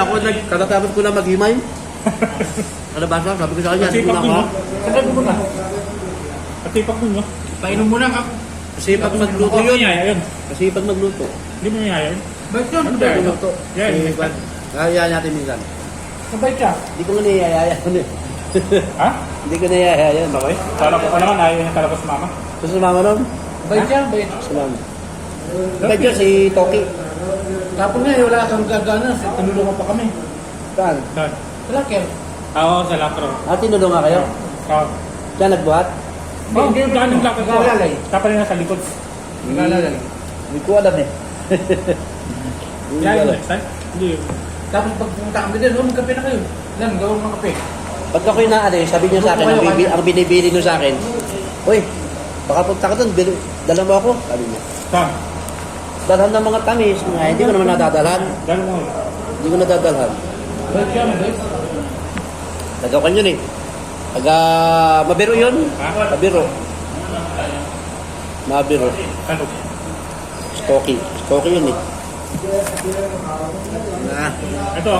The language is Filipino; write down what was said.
ako katatapos ko na maghimay. Ano ba sa? Sabi ko sa kanya, hindi Sipag na dun, ako. no? Saan mo na? At sipag dun, no? Painom mo na ka. Kasi pag magluto Hindi mo yun. niyaya yun. Kasi pag magluto. Hindi mo niyaya yun. Bait yun. Ano ba yun? Magluto. Yan. Si Juan. Kaya natin minsan. Mabait siya. Hindi ko nga niyayaya yun eh. Ha? Hindi ko niyayaya yun. Okay. Kala ko pa naman, ayaw niya talaga sa mama. Gusto sumama nun? Bait siya, bait. Sumama. Ba't yun si Toki? Tapos nga, wala kang gagana. Tinulungan pa kami. Saan? Saan? Sa laker. Oo, sa Lacro. Tinulong nga kayo? Oo. Siya nagbuhat? Oh, hindi yung daan ng Lacro. Nagalalay. Tapos na sa likod. Nagalalay. Hindi ko alam eh. Hindi Yan ko yung alam. next time. Hindi yun. Tapos pag pumunta kami din, magkape na kayo. Lan, gawin ng kape. Pag ako'y naalis, sabi niya sa akin, ang binibili niyo sa akin, uy, baka punta ka doon, dala mo ako, sabi niya. Saan? Dalhan ng mga tamis, hindi ko naman nadadalhan. Gano'n mo. Hindi ko nadadalhan. Bait siya, mabait. Nagawan yun eh. Mabiro yun? Ha? Mabiro. Mabiro. Ano? Stocky. Stocky yun eh. Ito,